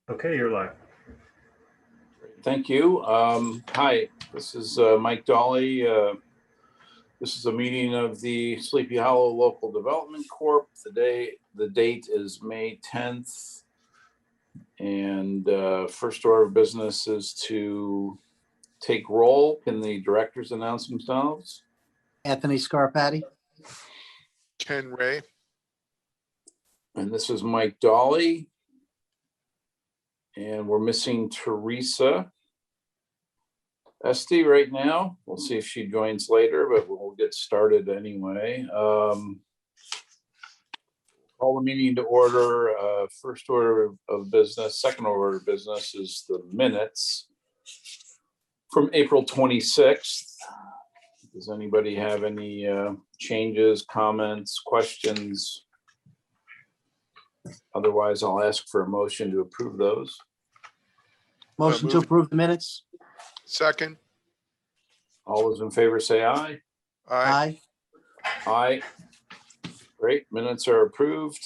Okay, you're live. Thank you. Hi, this is Mike Dolly. This is a meeting of the Sleepy Hollow Local Development Corp. The date is May 10th. And first order of business is to take roll. Can the directors announce themselves? Anthony Scarpati. Ken Ray. And this is Mike Dolly. And we're missing Teresa Esty right now. We'll see if she joins later, but we'll get started anyway. Call the meeting to order. First order of business, second order of business is the minutes from April 26th. Does anybody have any changes, comments, questions? Otherwise, I'll ask for a motion to approve those. Motion to approve the minutes. Second. All those in favor say aye. Aye. Aye. Great, minutes are approved.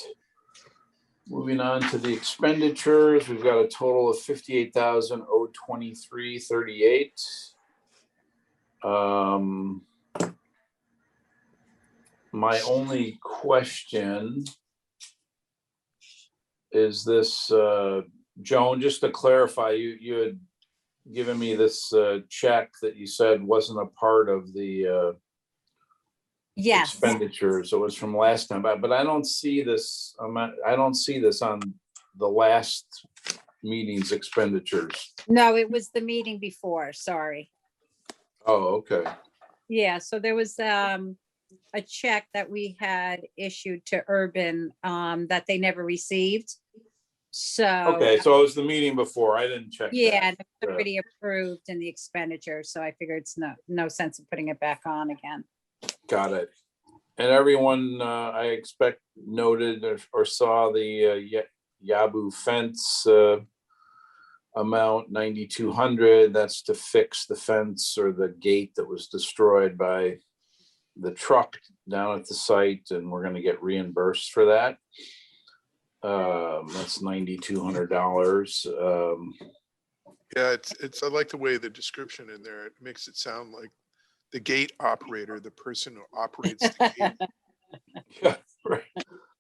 Moving on to the expenditures, we've got a total of $58,023.38. My only question is this, Joan, just to clarify, you had given me this check that you said wasn't a part of the Yes. expenditures. It was from last time, but I don't see this. I don't see this on the last meeting's expenditures. No, it was the meeting before, sorry. Oh, okay. Yeah, so there was a check that we had issued to Urban that they never received. So. Okay, so it was the meeting before. I didn't check. Yeah, that. it's already approved in the expenditure, so I figured it's no sense of putting it back on again. Got it. And everyone, I expect, noted or saw the Yabu fence amount, $9,200. That's to fix the fence or the gate that was destroyed by the truck down at the site, and we're going to get reimbursed for that. That's $9,200. Yeah, it's I like the way the description in there, it makes it sound like the gate operator, the person who operates the gate. Yeah, right.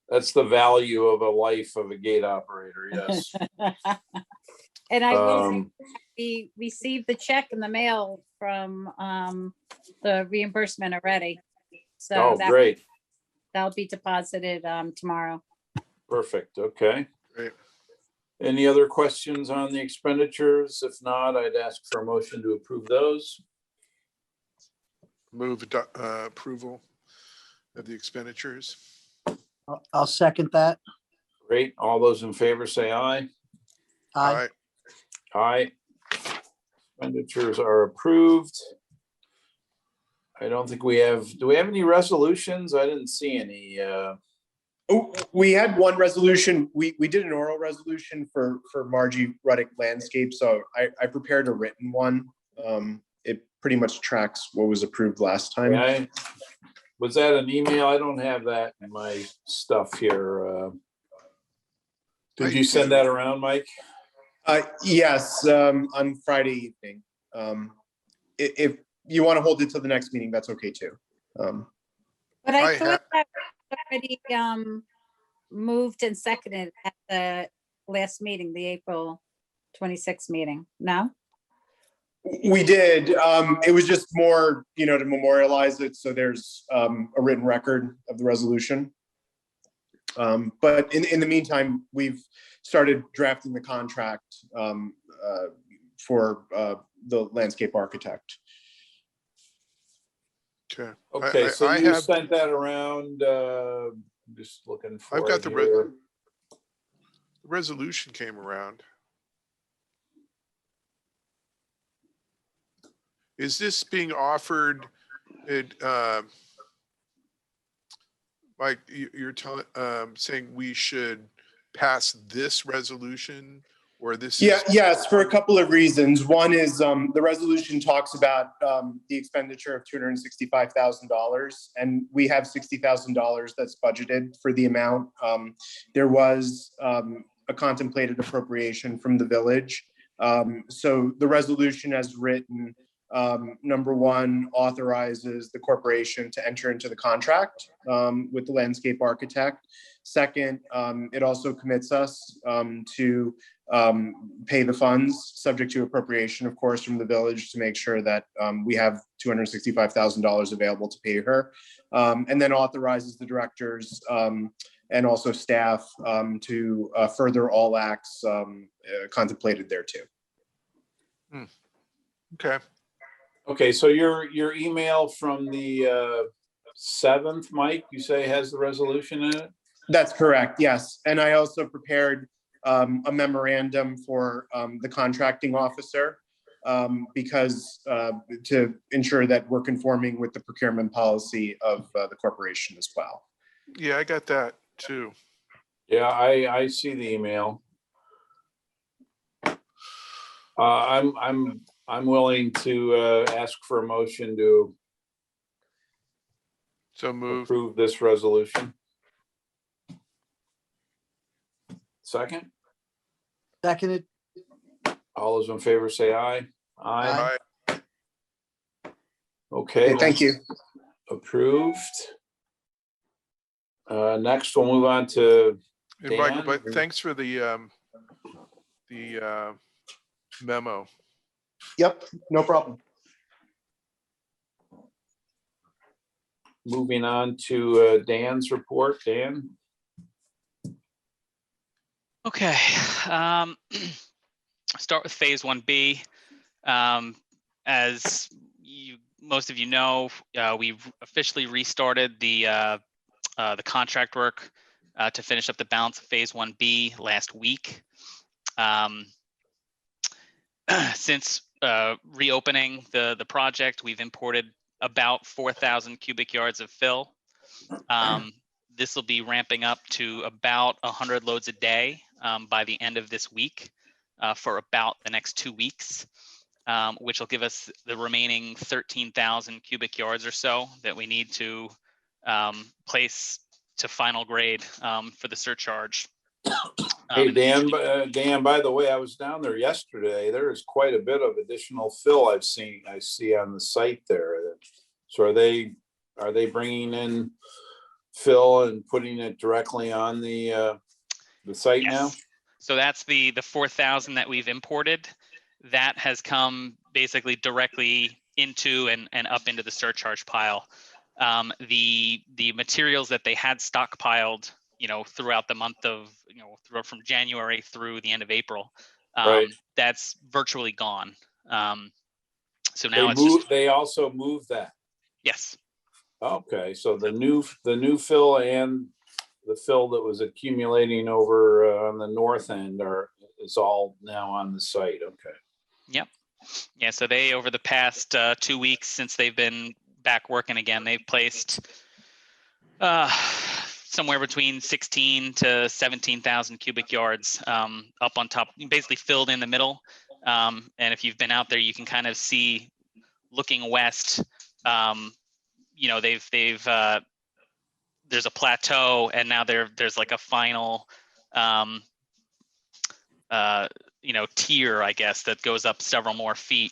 That's the value of a life of a gate operator. Yes. And I will say, we received the check in the mail from the reimbursement already. So Great. that'll be deposited tomorrow. Perfect. Okay. Great. Any other questions on the expenditures? If not, I'd ask for a motion to approve those. Move approval of the expenditures. I'll second that. Great. All those in favor say aye. Aye. Aye. Expenditures are approved. I don't think we have, do we have any resolutions? I didn't see any. Oh, we had one resolution. We did an oral resolution for Margie Ruddick Landscape. So I prepared a written one. It pretty much tracks what was approved last time. Okay. Was that an email? I don't have that in my stuff here. Did you send that around, Mike? Yes, on Friday evening. If you want to hold it till the next meeting, that's okay too. But I thought that was already moved and seconded at the last meeting, the April 26th meeting. No? We did. It was just more, to memorialize it. So there's a written record of the resolution. But in the meantime, we've started drafting the contract for the landscape architect. Okay. Okay, so you sent that around. I'm just looking for. I've got the resolution came around. Is this being offered? Like you're telling, saying we should pass this resolution, or this? Yes, for a couple of reasons. One is the resolution talks about the expenditure of $265,000, and we have $60,000 that's budgeted for the amount. There was a contemplated appropriation from the village. So the resolution as written, number one, authorizes the corporation to enter into the contract with the landscape architect. Second, it also commits us to pay the funds, subject to appropriation, of course, from the village, to make sure that we have $265,000 available to pay her. And then authorizes the directors and also staff to further all acts contemplated there too. Okay. Okay, so your email from the 7th, Mike, you say has the resolution in it? That's correct, yes. And I also prepared a memorandum for the contracting officer because to ensure that we're conforming with the procurement policy of the corporation as well. Yeah, I got that too. Yeah, I see the email. I'm willing to ask for a motion to So move. approve this resolution. Second, Seconded. all those in favor say aye. Aye. Aye. Okay, Thank you. approved. Next, we'll move on to And Michael, Dan? but thanks for the memo. Yep, no problem. moving on to Dan's report. Dan? Okay, start with phase 1B. As most of you know, we've officially restarted the contract work to finish up the balance of phase 1B last week. Since reopening the project, we've imported about 4,000 cubic yards of fill. This will be ramping up to about 100 loads a day by the end of this week for about the next 2 weeks, which will give us the remaining 13,000 cubic yards or so that we need to place to final grade for the surcharge. Hey, Dan, by the way, I was down there yesterday. There is quite a bit of additional fill I see on the site there. So are they bringing in fill and putting it directly on the site now? So that's the 4,000 that we've imported. That has come basically directly into and up into the surcharge pile. The materials that they had stockpiled, throughout the month of, from January through the end of April, Right. that's virtually gone. So now they also moved that. Yes. Okay, so the new fill and the fill that was accumulating over on the north end is all now on the site. Okay. Yep. Yeah. So they, over the past 2 weeks since they've been back working again, they've placed somewhere between 16 to 17,000 cubic yards up on top, basically filled in the middle. And if you've been out there, you can kind of see, looking west, they've there's a plateau, and now there's like a final tier, I guess, that goes up several more feet,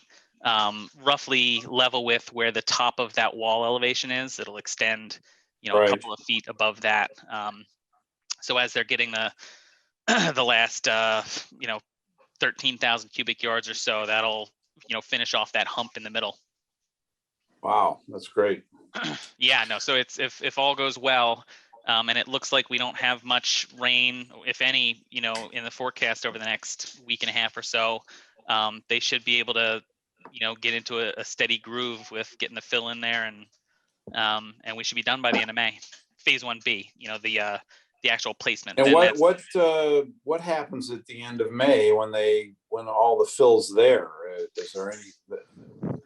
roughly level with where the top of that wall elevation is. It'll extend, Right. a couple of feet above that. So as they're getting the last 13,000 cubic yards or so, that'll finish off that hump in the middle. Wow, that's great. Yeah, no. So it's if all goes well, and it looks like we don't have much rain, if any, in the forecast over the next week and a half or so, they should be able to, get into a steady groove with getting the fill in there, and we should be done by the end of May. Phase 1B, the actual placement. And Then what happens at the end of May when all the fill's there? Is there any?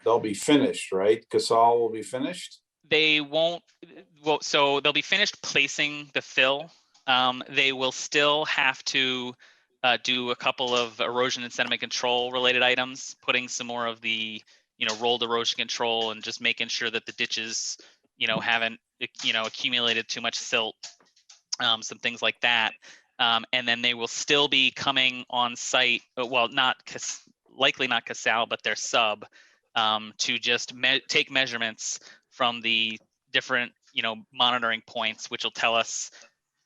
They'll be finished, right? Casal will be finished? They won't. Well, so they'll be finished placing the fill. They will still have to do a couple of erosion and sediment control related items, putting some more of the, rolled erosion control, and just making sure that the ditches, haven't, accumulated too much silt, some things like that. And then they will still be coming on site, well, likely not Casal, but their sub, to just take measurements from the different, monitoring points, which will tell us,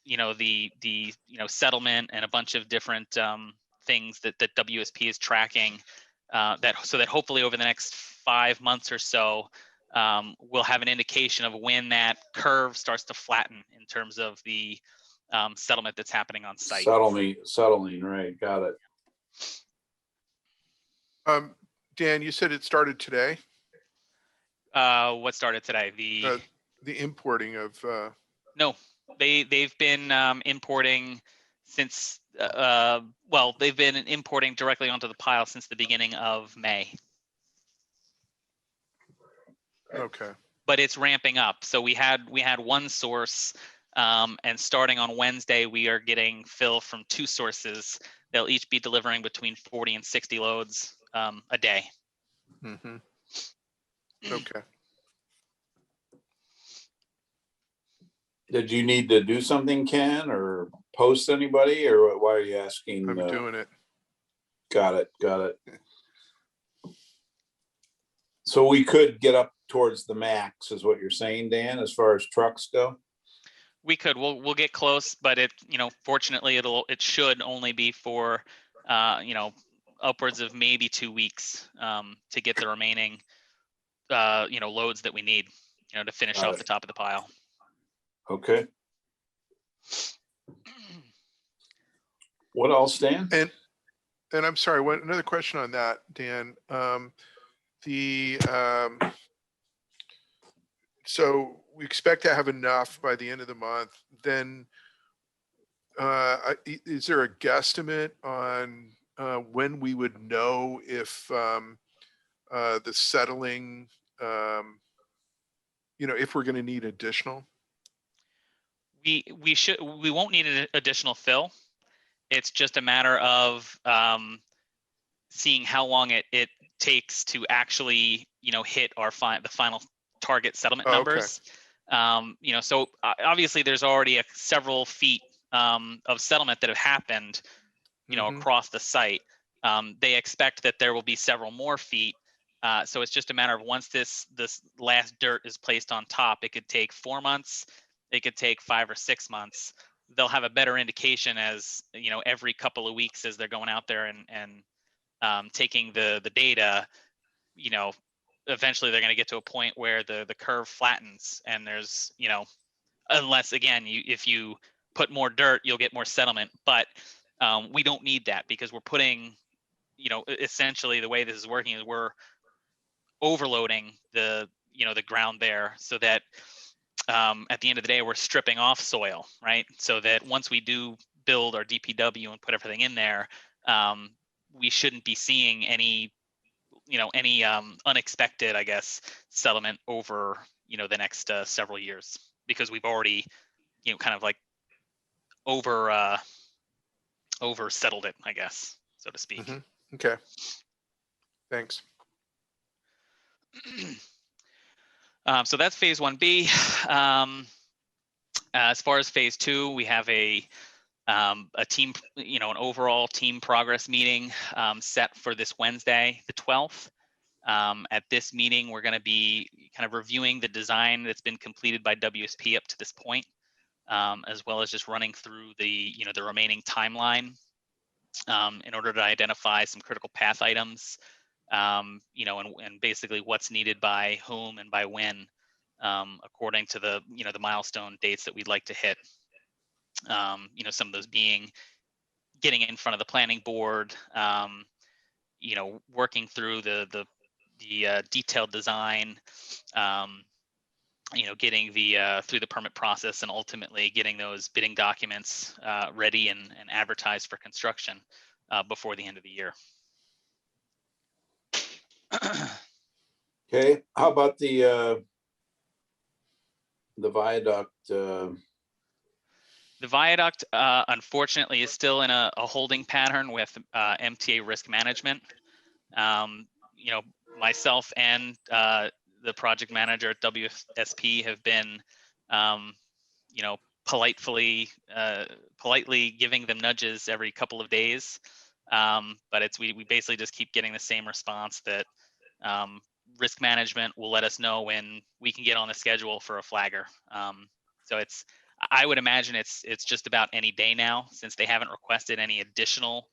the settlement and a bunch of different things that WSP is tracking, so that hopefully over the next 5 months or so, we'll have an indication of when that curve starts to flatten in terms of the settlement that's happening on site. Settling, right, got it. Dan, you said it started today, What started today? the importing of, No, they've been importing since, well, they've been importing directly onto the pile since the beginning of May. okay. But it's ramping up. So we had one source, and starting on Wednesday, we are getting fill from 2 sources. They'll each be delivering between 40 and 60 loads a day. Mm-hmm. Okay. Did you need to do something, Ken, or post anybody, or why are you asking? I'm doing it. Got it. So we could get up towards the max, is what you're saying, Dan, as far as trucks go? We could, we'll get close, but fortunately it should only be for, upwards of maybe 2 weeks to get the remaining, loads that we need, to finish Got off it. the top of the pile. Okay. What else, Dan? And I'm sorry, another question on that, Dan. So we expect to have enough by the end of the month. Then is there a guesstimate on when we would know if the settling, if we're going to need additional? We won't need an additional fill. It's just a matter of seeing how long it takes to actually, hit the final target settlement numbers. So obviously there's already several feet of settlement that have happened, across the site. They expect that there will be several more feet. So it's just a matter of once this last dirt is placed on top, it could take 4 months, it could take 5 or 6 months. They'll have a better indication as, every couple of weeks as they're going out there and taking the data, eventually they're going to get to a point where the curve flattens, and there's, unless again, if you put more dirt, you'll get more settlement, but we don't need that because we're putting, essentially the way this is working is we're overloading the ground there so that at the end of the day, we're stripping off soil, right? So that once we do build our DPW and put everything in there, we shouldn't be seeing any unexpected, I guess, settlement over, the next several years, because we've already, kind of like over settled it, I guess, so to speak. Mm-hmm. Okay. Thanks. So that's phase 1B. As far as phase 2, we have a team, an overall team progress meeting set for this Wednesday, the 12th. At this meeting, we're going to be kind of reviewing the design that's been completed by WSP up to this point, as well as just running through the remaining timeline in order to identify some critical path items, and basically what's needed by whom and by when, according to the milestone dates that we'd like to hit. Some of those being getting in front of the planning board, working through the detailed design, getting through the permit process, and ultimately getting those bidding documents ready and advertised for construction before the end of the year. Okay, how about the viaduct? The viaduct, unfortunately, is still in a holding pattern with MTA risk management. Myself and the project manager at WSP have been, politely giving them nudges every couple of days. But we basically just keep getting the same response that risk management will let us know when we can get on the schedule for a flagger. So I would imagine it's just about any day now, since they haven't requested any additional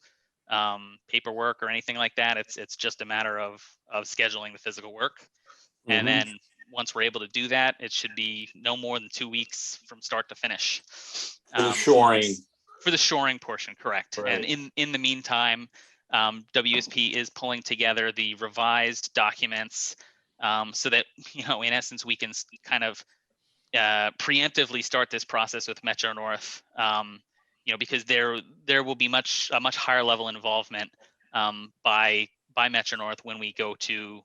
paperwork or anything like that. It's just a matter of scheduling the physical work. And then once we're able to do that, it should be no more than 2 weeks from start to finish. For the shoring. For the shoring portion, correct. Right. And in the meantime, WSP is pulling together the revised documents so that, in essence, we can kind of preemptively start this process with Metro North, because there will be a much higher level involvement by Metro North when we go to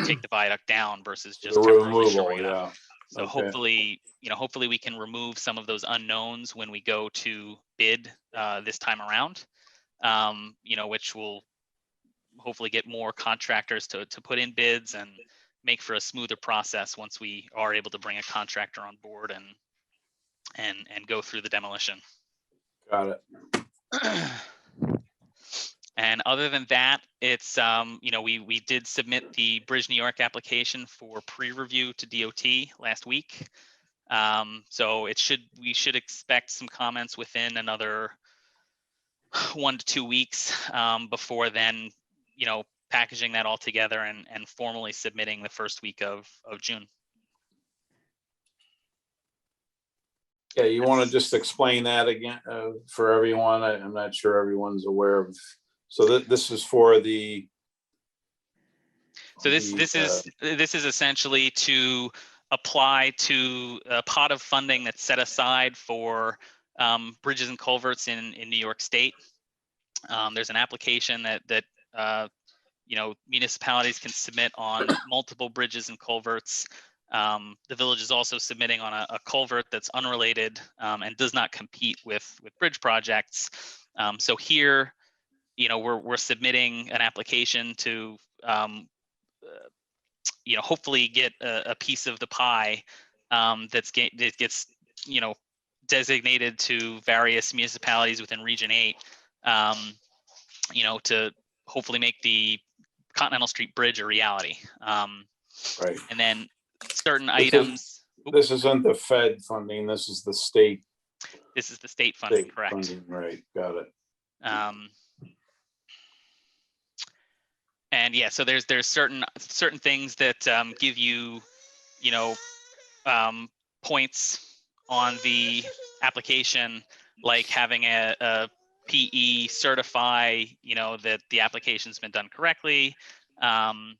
take the viaduct down versus just The temporarily removal, shoring it yeah. up. So Okay. hopefully we can remove some of those unknowns when we go to bid this time around, which will hopefully get more contractors to put in bids and make for a smoother process once we are able to bring a contractor on board and go through the demolition. Got it. And other than that, it's we did submit the Bridge New York application for pre-review to DOT last week. So we should expect some comments within another 1 to 2 weeks before then, packaging that all together and formally submitting the first week of June. Yeah, you want to just explain that again for everyone? I'm not sure everyone's aware of. So this is for the. So this is essentially to apply to a pot of funding that's set aside for bridges and culverts in New York State. There's an application that municipalities can submit on multiple bridges and culverts. The village is also submitting on a culvert that's unrelated and does not compete with bridge projects. So here, we're submitting an application to hopefully get a piece of the pie that gets designated to various municipalities within Region 8, to hopefully make the Continental Street Bridge a reality. Right. And then certain items. This isn't the Fed funding. This is the state. This is the state funding, correct? Funding, right. Got it. And yeah, so there's certain things that give you, points on the application, like having a PE certify, that the application's been done correctly, and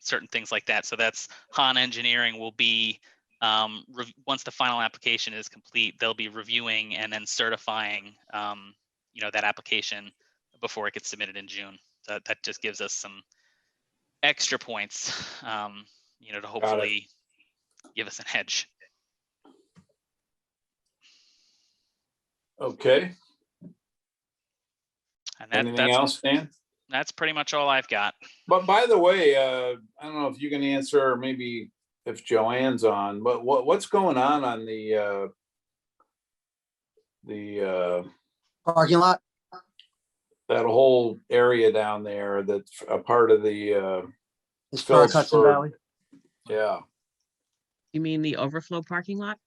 certain things like that. So that's Han Engineering will be, once the final application is complete, they'll be reviewing and then certifying, that application before it gets submitted in June. So that just gives us some extra points, to hopefully give us an edge. Okay. And Anything else, Dan? That's pretty much all I've got. But by the way, I don't know if you can answer, or maybe if Joanne's on, but what's going on the Parking lot? that whole area down there that's a part of the It's for Hudson Phillipsburg. Valley. Yeah. You mean the overflow parking lot?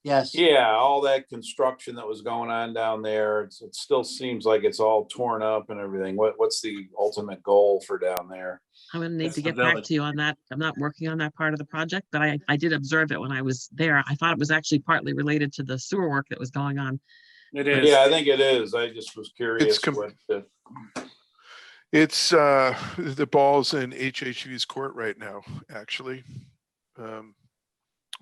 Yes. Yeah, all that construction that was going on down there, it still seems like it's all torn up and everything. What's the ultimate goal for down there? I'm gonna need That's to the get back village. to you on that. I'm not working on that part of the project, but I did observe it when I was there. I thought it was actually partly related to the sewer work that was going on. It is. Yeah, I think it is. I just was curious. It's the ball's in HHV's court right now, actually.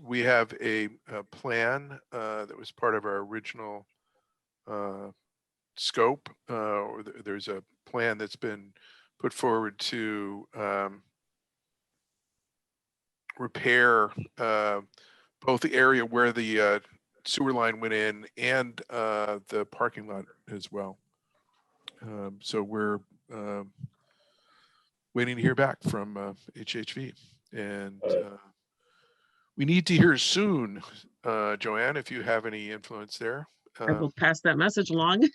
We have a plan that was part of our original scope. There's a plan that's been put forward to repair both the area where the sewer line went in and the parking lot as well. So we're waiting to hear back from HHV, and We need to hear soon, Joanne, if you have any influence there. I will pass that message along.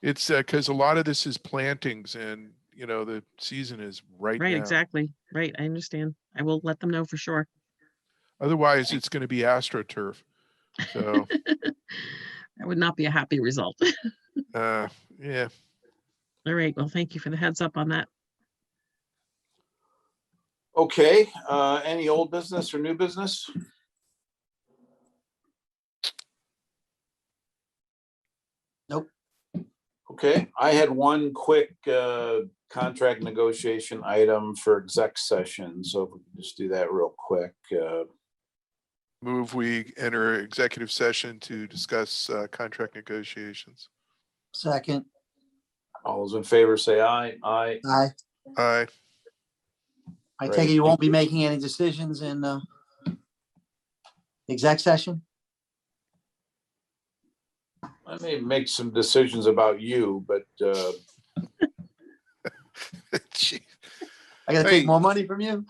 It's because a lot of this is plantings and, you know, the season is right Right, now. exactly. Right, I understand. I will let them know for sure. Otherwise, it's going to be AstroTurf. So, That would not be a happy result. yeah. All right, well, thank you for the heads up on that. Okay, any old business or new business? Nope. Okay, I had one quick contract negotiation item for exec session, so if we can just do that real quick. Move we enter executive session to discuss contract negotiations. Second. All those in favor say aye. Aye. Aye. Aye. I Great, take it you won't thank be you. making any decisions in exec session? I may make some decisions about you, but Gee. I gotta Hey. take more money from you?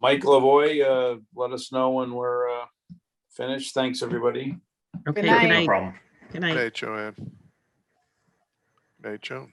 Mike Lavoy, let us know when we're finished. Thanks, everybody. Okay, night. good No night. problem. Good Good night. night, Joanne. Good night, Joan.